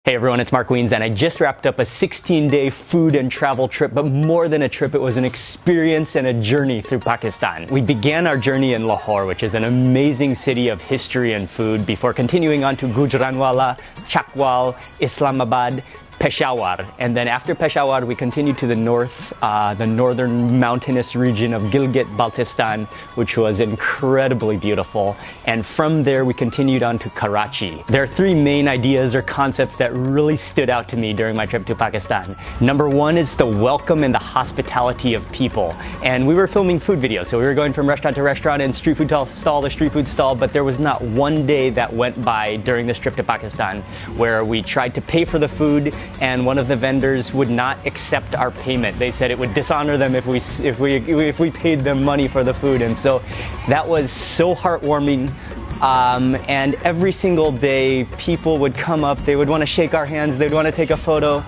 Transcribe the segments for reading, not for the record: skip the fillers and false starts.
Hey everyone, it's Mark Wiens, and I just wrapped up a 16-day food and travel trip, but more than a trip, it was an experience and a journey through Pakistan. We began our journey in Lahore, which is an amazing city of history and food, before continuing on to Gujranwala, Chakwal, Islamabad, Peshawar, and then after Peshawar we continued to the north, the northern mountainous region of Gilgit-Baltistan, which was incredibly beautiful, and from there we continued on to Karachi. There are three main ideas or concepts that really stood out to me during my trip to Pakistan. Number one is the welcome and the hospitality of people, and we were filming food videos, so we were going from restaurant to restaurant and street food stall to street food stall, but there was not one day that went by during this trip to Pakistan where we tried to pay for the food and one of the vendors would not accept our payment. They said it would dishonor them if we paid them money for the food, and so that was so heartwarming. And every single day people would come up, they would want to shake our hands, they'd want to take a photo,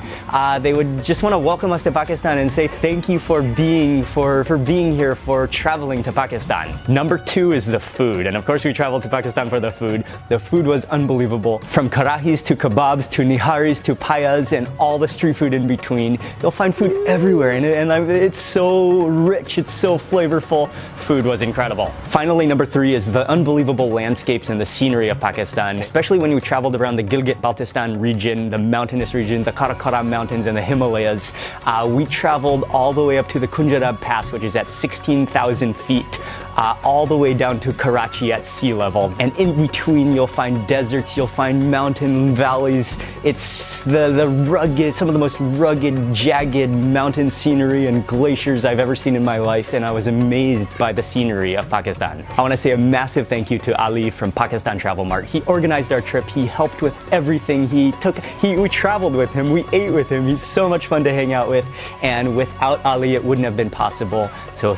they would just want to welcome us to Pakistan and say thank you for being here, for traveling to Pakistan. Number two is the food, and of course we traveled to Pakistan for the food. The food was unbelievable. From karahis to kebabs to niharis to payas and all the street food in between. You'll find food everywhere, and it's so rich, it's so flavorful. Food was incredible. Finally, number three is the unbelievable landscapes and the scenery of Pakistan, especially when we traveled around the Gilgit-Baltistan region, the mountainous region, the Karakoram Mountains and the Himalayas. We traveled all the way up to the Khunjerab Pass, which is at 16,000 feet. All the way down to Karachi at sea level, and in between you'll find deserts, you'll find mountain valleys. It's some of the most rugged, jagged mountain scenery and glaciers I've ever seen in my life, and I was amazed by the scenery of Pakistan. I want to say a massive thank you to Ali from Pakistan Travel Mart. He organized our trip, he helped with everything, we traveled with him, we ate with him, he's so much fun to hang out with, and without Ali it wouldn't have been possible. So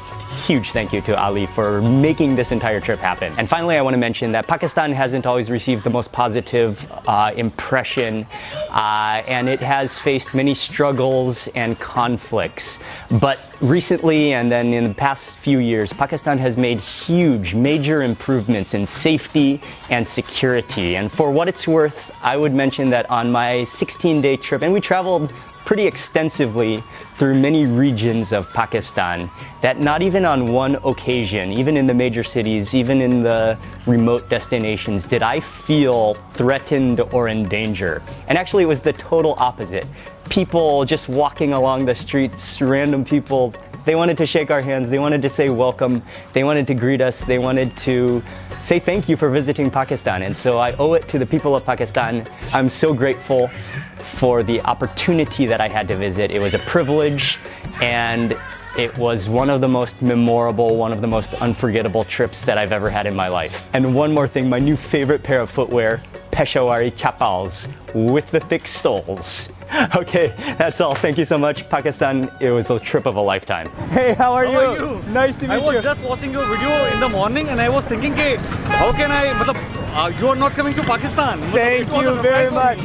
huge thank you to Ali for making this entire trip happen. And finally, I want to mention that Pakistan hasn't always received the most positive impression, and it has faced many struggles and conflicts. But recently, and then in the past few years, Pakistan has made huge, major improvements in safety and security. And for what it's worth, I would mention that on my 16-day trip, and we traveled pretty extensively through many regions of Pakistan, that not even on one occasion, even in the major cities, even in the remote destinations, did I feel threatened or in danger. And actually it was the total opposite. People just walking along the streets, random people, they wanted to shake our hands, they wanted to say welcome, they wanted to greet us, they wanted to say thank you for visiting Pakistan. And so I owe it to the people of Pakistan. I'm so grateful for the opportunity that I had to visit. It was a privilege, and it was one of the most memorable, one of the most unforgettable trips that I've ever had in my life. And one more thing, my new favorite pair of footwear, Peshawari chappals with the thick soles. Okay, that's all. Thank you so much, Pakistan. It was a trip of a lifetime. Hey, how are you? Nice to meet you. I was just watching your video in the morning and I was thinking, how can I, you are not coming to Pakistan. Thank you very much.